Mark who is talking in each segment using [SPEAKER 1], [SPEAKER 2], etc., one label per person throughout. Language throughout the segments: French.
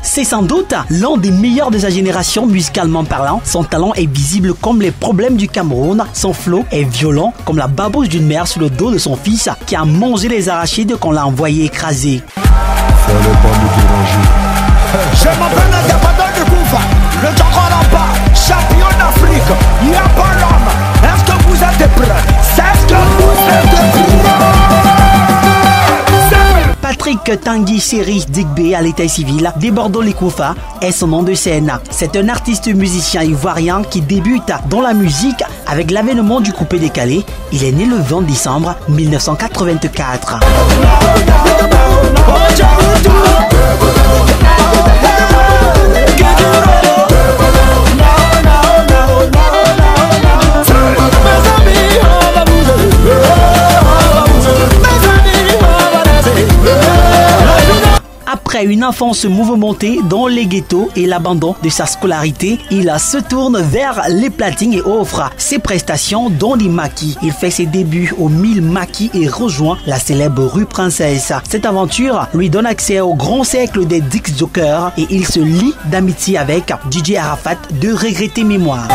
[SPEAKER 1] C'est sans doute l'un des meilleurs de sa génération musicalement parlant. Son talent est visible comme les problèmes du Cameroun. Son flow est violent comme la babouche d'une mère sur le dos de son fils qui a mangé les arachides qu'on l'a envoyé écraser.
[SPEAKER 2] Fallait pas me déranger.
[SPEAKER 3] Je m'appelle l'indépendant de Koufa, le Djokoramba, champion d'Afrique. Il n'y a pas l'homme. Est-ce que vous êtes prêts? Est-ce que vous êtes prêts?
[SPEAKER 1] Patrick Tanguy Seri Digbe à l'état civil, Debordo Likoufa est son nom de scène. C'est un artiste musicien ivoirien qui débute dans la musique avec l'avènement du coupé décalé. Il est né le 20 décembre 1984. Après une enfance mouvementée dans les ghettos et l'abandon de sa scolarité, il se tourne vers les platines et offre ses prestations dans les maquis. Il fait ses débuts aux 1000 maquis et rejoint la célèbre rue Princesse. Cette aventure lui donne accès au grand cercle des Dix Jokers et il se lie d'amitié avec DJ Arafat de Regretter Mémoire.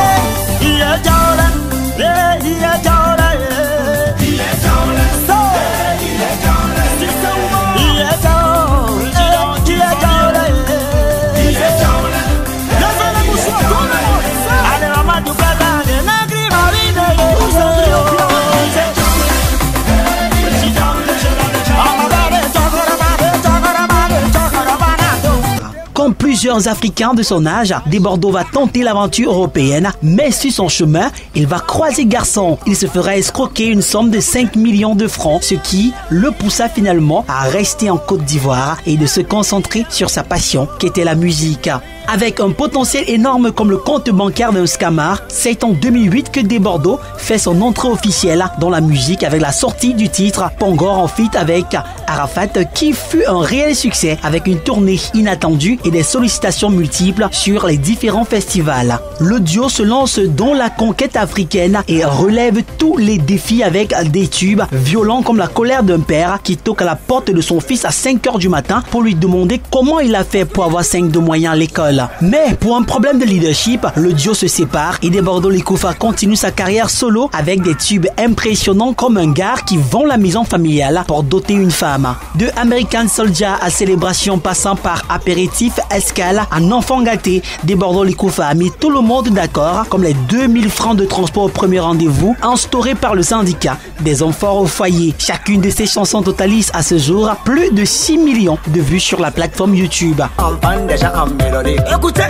[SPEAKER 1] Comme plusieurs Africains de son âge, Debordo va tenter l'aventure européenne, mais sur son chemin, il va croiser garçon. Il se fera escroquer une somme de 5 millions de francs, ce qui le poussa finalement à rester en Côte d'Ivoire et de se concentrer sur sa passion, qui était la musique. Avec un potentiel énorme comme le compte bancaire d'un scammer, c'est en 2008 que Debordo fait son entrée officielle dans la musique avec la sortie du titre Pongor en feat avec Arafat, qui fut un réel succès avec une tournée inattendue et des sollicitations multiples sur les différents festivals. Le duo se lance dans la conquête africaine et relève tous les défis avec des tubes violents comme la colère d'un père qui toque à la porte de son fils à 5h du matin pour lui demander comment il a fait pour avoir 5 de moyens à l'école. Mais pour un problème de leadership, le duo se sépare et Debordo Likoufa continue sa carrière solo avec des tubes impressionnants comme un gars qui vend la maison familiale pour doter une femme. De American Soldier à Célébration passant par Apéritif, Escale, un enfant gâté, Debordo Likoufa a mis tout le monde d'accord, comme les 2000 francs de transport au premier rendez-vous instaurés par le syndicat des enfants au foyer. Chacune de ses chansons totalise à ce jour plus de 6 millions de vues sur la plateforme YouTube.
[SPEAKER 3] Écoutez.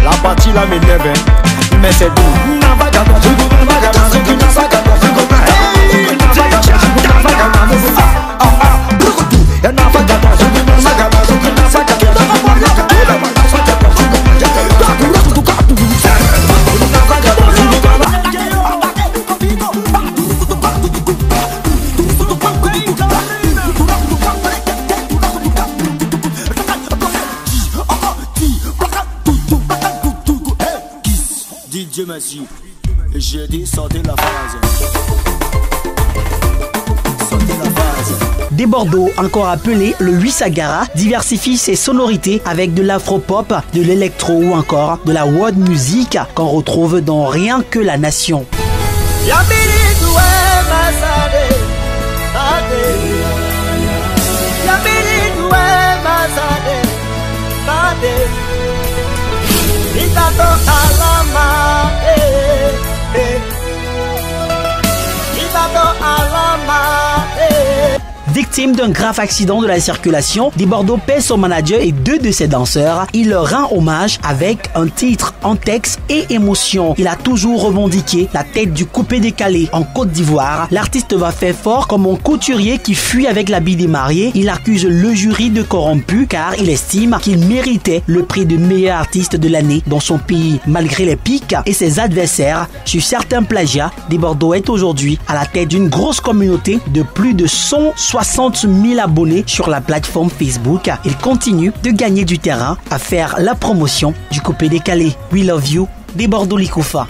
[SPEAKER 3] La partie là m'énerve, mais c'est doux. DJ Messi, j'ai dit sortez la phase. Sortez la phase.
[SPEAKER 1] Debordo, encore appelé le Wisagara, diversifie ses sonorités avec de l'afro-pop, de l'électro ou encore de la world music qu'on retrouve dans Rien que la Nation. Victime d'un grave accident de la circulation, Des Bordeaux paie son manager et 2 de ses danseurs. Il leur rend hommage avec un titre en texte et émotion. Il a toujours revendiqué la tête du coupé-décalé en Côte d'Ivoire. L'artiste va faire fort comme un couturier qui fuit avec l'habit des mariés. Il accuse le jury de corrompu car il estime qu'il méritait le prix de meilleur artiste de l'année dans son pays. Malgré les pics et ses adversaires sur certains plagiats, Des Bordeaux est aujourd'hui à la tête d'une grosse communauté de plus de 160 000 abonnés sur la plateforme Facebook. Il continue de gagner du terrain à faire la promotion du coupé-décalé. We love you, Des Bordeaux Likoufa.